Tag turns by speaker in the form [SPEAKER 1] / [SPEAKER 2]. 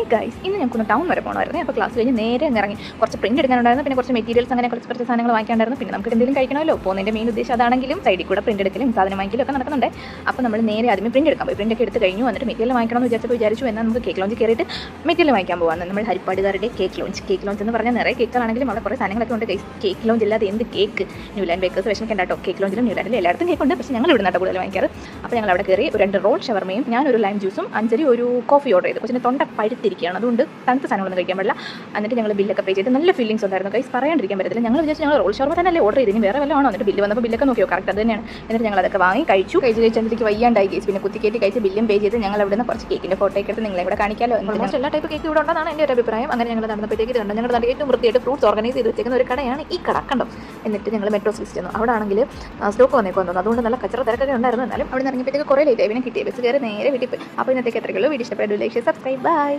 [SPEAKER 1] Hi guys, ഇന്ന് ഞങ്ങൾക്ക് town വരെ പോകണമായിരുന്നു. അപ്പോൾ ക്ലാസ് കഴിഞ്ഞ് നേരെ ഇറങ്ങി കുറച്ച് പ്രിന്റ് എടുക്കാനുണ്ടായിരുന്നു, പിന്നെ കുറച്ച് മെറ്റീരിയൽസ് അങ്ങനെ കുറച്ച് സാധനങ്ങൾ വാങ്ങിക്കാണ്ടായിരുന്നു. പിന്നെ നമുക്ക് എന്തെങ്കിലും കഴിക്കണമല്ലോ. പോകുന്നതിൻ്റെ മെയിൻ ഉദ്ദേശം അതാണെങ്കിലും സൈഡിൽ കൂടെ പ്രിന്റ് എടുക്കലും സാധനം വാങ്ങിക്കലും ഒക്കെ നടക്കുന്നുണ്ട്. അപ്പോൾ നമ്മൾ നേരെ ആദ്യമേ പ്രിന്റ് എടുക്കാൻ പോയി. പ്രിന്റ് ഒക്കെ എടുത്ത് കഴിഞ്ഞു. എന്നിട്ട് മെറ്റീരിയൽ വാങ്ങിക്കണമെന്ന് വിചാരിച്ചു. എന്നാൽ നമുക്ക് കേക്ക് ലോഞ്ച് കയറിയിട്ട് മെറ്റീരിയൽ വാങ്ങിക്കാൻ പോകാമെന്ന്. നമ്മൾ ഹരിപ്പാടുകാരുടെ കേക്ക് ലോഞ്ച് എന്ന് പറഞ്ഞാൽ നിറയെ കേക്കുകളാണെങ്കിലും അവിടെ കുറേ സാധനങ്ങളൊക്കെ ഉണ്ട്. കേക്ക് ലോഞ്ച് ഇല്ലാതെ എന്ത് കേക്ക്? ന്യൂലാൻഡ് ബേക്കേഴ്സ് വിഷമിക്കേണ്ട കേട്ടോ. കേക്ക് ലോഞ്ചിലും ന്യൂലാൻഡിലും എല്ലായിടത്തും കേക്ക് ഉണ്ട്. പക്ഷേ ഞങ്ങൾ ഇവിടെ നിന്നാണ് കൂടുതൽ വാങ്ങിക്കാറ്. അപ്പോൾ ഞങ്ങൾ അവിടെ കയറി 2 റോൾ ഷവർമയും ഞാനൊരു ലൈം ജ്യൂസും അഞ്ചരി ഒരു കോഫി ഓർഡർ ചെയ്തു. കൊച്ചിന് തൊണ്ട പഴുത്തിരിക്കുകയാണ്, അതുകൊണ്ട് തണുത്ത സാധനങ്ങളൊന്നും കഴിക്കാൻ പറ്റില്ല. എന്നിട്ട് ഞങ്ങൾ ബില്ലൊക്കെ പേ ചെയ്ത് നല്ല ഫീലിംഗ്സ് ഉണ്ടായിരുന്നു. കൈസ് പറയാണ്ടിരിക്കാൻ പറ്റത്തില്ല. ഞങ്ങൾ വിചാരിച്ചു ഞങ്ങൾ റോൾ ഷവർമ തന്നെ അല്ലേ ഓർഡർ ചെയ്ത്, ഇനി വേറെ വല്ലതും ആണോ? എന്നിട്ട് ബില്ല് വന്നപ്പോൾ ബില്ലൊക്കെ നോക്കിയോ കറക്റ്റ് അത് തന്നെയാണ്. എന്നിട്ട് ഞങ്ങൾ അതൊക്കെ വാങ്ങി കഴിച്ചു. എനിക്ക് വയ്യാണ്ടായി കേസ്. പിന്നെ കുത്തിക്കേറ്റി കഴിച്ച് ബില്ലും പേ ചെയ്ത് ഞങ്ങൾ അവിടെ നിന്ന് കുറച്ച് കേക്കിൻ്റെ ഫോട്ടോ ഒക്കെ എടുത്ത് നിങ്ങളെ ഇവിടെ കാണിക്കാമല്ലോ. ഓൾമോസ്റ്റ് എല്ലാ ടൈപ്പ് കേക്ക് ഇവിടെ ഉണ്ടെന്നാണ് എൻ്റെ ഒരു അഭിപ്രായം. അങ്ങനെ ഞങ്ങൾ നടന്നപ്പോഴത്തേക്ക് കണ്ടു ഞങ്ങളുടെ നാട്ടിൽ ഏറ്റവും വൃത്തിയായിട്ട് ഫ്രൂട്ട്സ് ഓർഗനൈസ് ചെയ്ത് വെച്ചിരിക്കുന്ന ഒരു കടയാണ് ഈ കട കണ്ടോ. എന്നിട്ട് ഞങ്ങൾ മെട്രോ സിറ്റി ചെന്നു. അവിടെ ആണെങ്കിൽ സ്റ്റോക്ക് വന്നേക്ക് വന്നു, അതുകൊണ്ട് നല്ല കച്ചറ തിരക്കൊക്കെ ഉണ്ടായിരുന്നു. എന്നാലും അവിടെ നിന്ന് ഇറങ്ങിയപ്പോഴത്തേക്ക് കുറേ ലേറ്റ് ആയി. പിന്നെ കിട്ടിയ ബസ് കയറി നേരെ വീട്ടിൽ പോയി. അപ്പോൾ ഇന്നത്തേക്ക് എത്രയുള്ളൂ. വീഡിയോ ഇഷ്ടപ്പെട്ടു, ലൈക്ക്, സബ്സ്ക്രൈബ്, ബൈ.